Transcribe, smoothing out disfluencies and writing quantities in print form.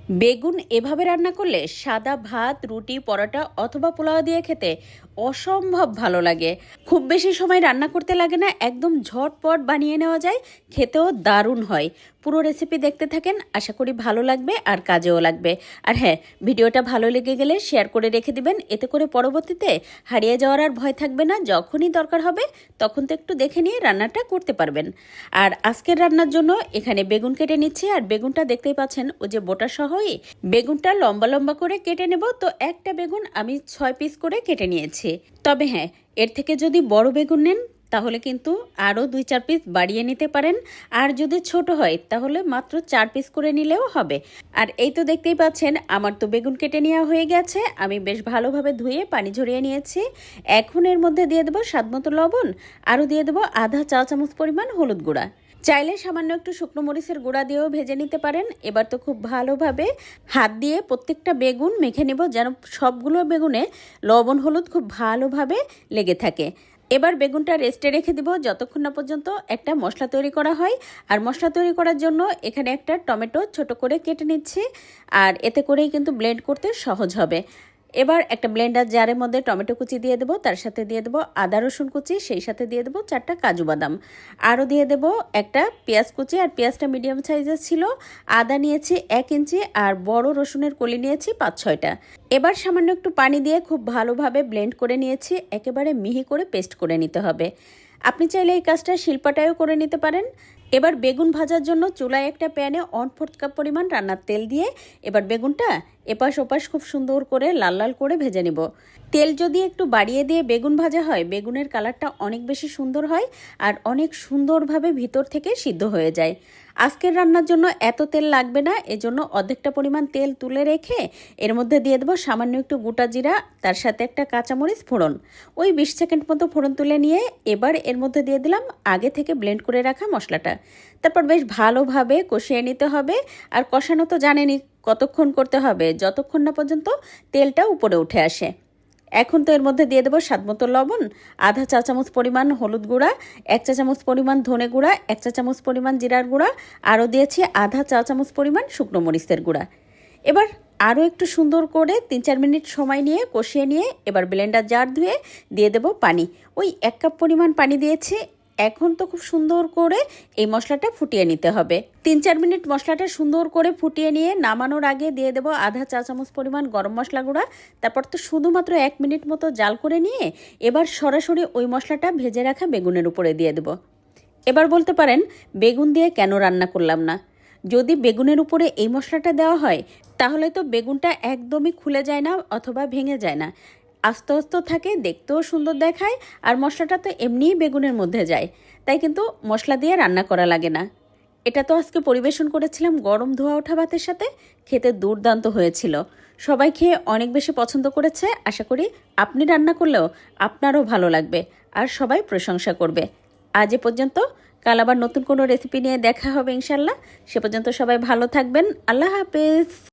বেগুন এভাবে রান্না করলে সাদা ভাত, রুটি, পরোটা অথবা পোলাও দিয়ে খেতে অসম্ভব ভালো লাগে। খুব বেশি সময় রান্না করতে লাগে না, একদম ঝটপট বানিয়ে নেওয়া যায়, খেতেও দারুণ হয়। পুরো রেসিপি দেখতে থাকেন, আশা করি ভালো লাগবে আর কাজেও লাগবে। আর হ্যাঁ, ভিডিওটা ভালো লেগে গেলে শেয়ার করে রেখে দিবেন, এতে করে পরবর্তীতে হারিয়ে যাওয়ার আর ভয় থাকবে না। যখনই দরকার হবে তখন তো একটু দেখে নিয়ে রান্নাটা করতে পারবেন। আর আজকের রান্নার জন্য এখানে বেগুন কেটে নিচ্ছি। আর বেগুনটা দেখতেই পাচ্ছেন, ও যে বোটা সহই বেগুনটা লম্বা লম্বা করে কেটে নেব। তো একটা বেগুন আমি 6 পিস করে কেটে নিয়েছি। তবে হ্যাঁ, এর থেকে যদি বড় বেগুন নেন তাহলে কিন্তু আরও 2-4 পিস বাড়িয়ে নিতে পারেন। আর যদি ছোট হয় তাহলে মাত্র 4 পিস করে নিলেও হবে। আর এই তো দেখতেই পাচ্ছেন, আমার তো বেগুন কেটে নেওয়া হয়ে গেছে। আমি বেশ ভালোভাবে ধুয়ে পানি ঝরিয়ে নিয়েছি। এখন এর মধ্যে দিয়ে দেবো স্বাদমতো লবণ, আরও দিয়ে দেবো আধা চা চামচ পরিমাণ হলুদ গুঁড়া। চাইলে সামান্য একটু শুকনো মরিচের গুঁড়া দিয়েও ভেজে নিতে পারেন। এবার তো খুব ভালোভাবে হাত দিয়ে প্রত্যেকটা বেগুন মেখে নেব, যেন সবগুলো বেগুনে লবণ হলুদ খুব ভালোভাবে লেগে থাকে। এবার বেগুনটা রেস্টে রেখে দিব যতক্ষণ না পর্যন্ত একটা মশলা তৈরি করা হয়। আর মশলা তৈরি করার জন্য এখানে একটা টমেটো ছোট করে কেটে নিচ্ছি। আর এতে করেই কিন্তু ব্লেন্ড করতে সহজ হবে। এবার একটা ব্লেন্ডার জারের মধ্যে টমেটো কুচি দিয়ে দেবো, তার সাথে দিয়ে দেবো আদা রসুন কুচি, সেই সাথে দিয়ে দেবো 4টা কাজু বাদাম, আরও দিয়ে দেবো একটা পেঁয়াজ কুচি। আর পেঁয়াজটা মিডিয়াম সাইজের ছিল। আদা নিয়েছি 1 ইঞ্চি, আর বড় রসুনের কলি নিয়েছি 5-6টা। এবার সামান্য একটু পানি দিয়ে খুব ভালোভাবে ব্লেন্ড করে নিয়েছি, একেবারে মিহি করে পেস্ট করে নিতে হবে। আপনি চাইলে এই কাজটা শিলপাটায়ও করে নিতে পারেন। এবার বেগুন ভাজার জন্য চুলায় একটা প্যানে 1/4 কাপ পরিমাণ রান্নার তেল দিয়ে এবার বেগুনটা এপাশ ওপাশ খুব সুন্দর করে লাল লাল করে ভেজে নিব। তেল যদি একটু বাড়িয়ে দিয়ে বেগুন ভাজা হয়, বেগুনের কালারটা অনেক বেশি সুন্দর হয় আর অনেক সুন্দরভাবে ভিতর থেকে সিদ্ধ হয়ে যায়। আজকের রান্নার জন্য এত তেল লাগবে না, এজন্য অর্ধেকটা পরিমাণ তেল তুলে রেখে এর মধ্যে দিয়ে দেবো সামান্য একটু গোটা জিরা, তার সাথে একটা কাঁচামরিচ ফোড়ন। ওই 20 সেকেন্ড মতো ফোড়ন তুলে নিয়ে এবার এর মধ্যে দিয়ে দিলাম আগে থেকে ব্লেন্ড করে রাখা মশলাটা। তারপর বেশ ভালোভাবে কষিয়ে নিতে হবে। আর কষানো তো জানেনই কতক্ষণ করতে হবে, যতক্ষণ না পর্যন্ত তেলটা উপরে উঠে আসে। এখন তো এর মধ্যে দিয়ে দেবো স্বাদমতো লবণ, আধা চা চামচ পরিমাণ হলুদ গুঁড়া, 1 চা চামচ পরিমাণ ধনে গুঁড়া, 1 চা চামচ পরিমাণ জিরার গুঁড়া, আরও দিয়েছি আধা চা চামচ পরিমাণ শুকনো মরিচের গুঁড়া। এবার আরও একটু সুন্দর করে 3-4 মিনিট সময় নিয়ে কষিয়ে নিয়ে এবার ব্লেন্ডার জার ধুয়ে দিয়ে দেবো পানি। ওই 1 কাপ পরিমাণ পানি দিয়েছি। এখন তো খুব সুন্দর করে এই মশলাটা ফুটিয়ে নিতে হবে। 3-4 মিনিট মশলাটা সুন্দর করে ফুটিয়ে নিয়ে নামানোর আগে দিয়ে দেবো আধা চা চামচ পরিমাণ গরম মশলা গুঁড়া। তারপর তো শুধুমাত্র 1 মিনিট মতো জাল করে নিয়ে এবার সরাসরি ওই মশলাটা ভেজে রাখা বেগুনের উপরে দিয়ে দেবো। এবার বলতে পারেন, বেগুন দিয়ে কেন রান্না করলাম না? যদি বেগুনের উপরে এই মশলাটা দেওয়া হয় তাহলে তো বেগুনটা একদমই খুলে যায় না অথবা ভেঙে যায় না, আস্তে আস্তে থাকে, দেখতেও সুন্দর দেখায়। আর মশলাটা তো এমনিই বেগুনের মধ্যে যায়, তাই কিন্তু মশলা দিয়ে রান্না করা লাগে না। এটা তো আজকে পরিবেশন করেছিলাম গরম ধোয়া ওঠা ভাতের সাথে, খেতে দুর্দান্ত হয়েছিল। সবাই খেয়ে অনেক বেশি পছন্দ করেছে। আশা করি আপনি রান্না করলেও আপনারও ভালো লাগবে আর সবাই প্রশংসা করবে। আজ এ পর্যন্ত, কাল আবার নতুন কোনো রেসিপি নিয়ে দেখা হবে ইনশাল্লাহ। সে পর্যন্ত সবাই ভালো থাকবেন। আল্লাহ হাফেজ।